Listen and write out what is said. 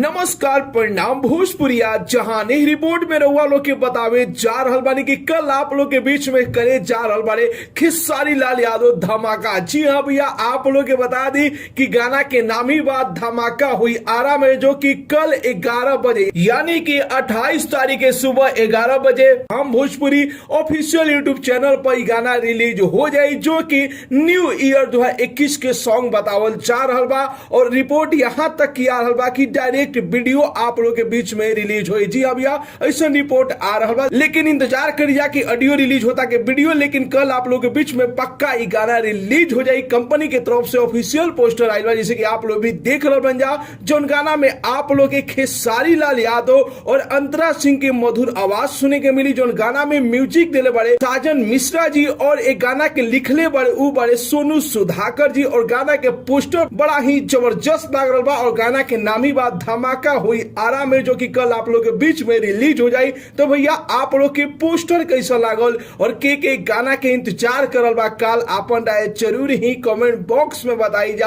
नमस्कार प्रणाम भोजपुरिया जहां एक रिपोर्ट में रहुआ लोग के बतावे जा रहल बानी कि कल आप लोग के बीच में करे जा रहल बारे खेसारी लाल यादव धमाका। जी हाँ भैया, आप लोग के बता दी कि गाना के नाम ही बात धमाका हुई आरा में, जो कि कल 11 बजे यानी कि 28 तारीख के सुबह 11 बजे हम भोजपुरी ऑफिशियल यूट्यूब चैनल पर गाना रिलीज हो जाये, जो कि न्यू ईयर 2021 के सॉन्ग बतावल जा रहल बा। और रिपोर्ट यहाँ तक किया रहल बा कि डायरेक्ट वीडियो आप लोग के बीच में रिलीज हुई। जी हाँ भैया, ऐसा रिपोर्ट आ रहा है, लेकिन इंतजार करिए कि ऑडियो रिलीज होता के वीडियो, लेकिन कल आप लोग के बीच में पक्का ये गाना रिलीज हो जाए। कंपनी की तरफ से ऑफिशियल पोस्टर आयल बा, जैसे कि आप लोग भी देख रहे बन जा, जो गाना में आप लोग के खेसारी लाल यादव और अंतरा सिंह की मधुर आवाज सुने के मिली। जो गाना में म्यूजिक दिले बड़े साजन मिश्रा जी और एक गाना के लिखले बड़े सोनू सुधाकर जी, और गाना के पोस्टर बड़ा ही जबरदस्त लग रहा बा। और गाना के नामी बात धमाका हुई आरा में, जो कि कल आप लोग के बीच में रिलीज हो जाए। तो भैया आप लोग के पोस्टर कैसा लागल और के गाना के इंतजार करल बा, कल अपन राय जरूर ही कमेंट बॉक्स में बताई जा।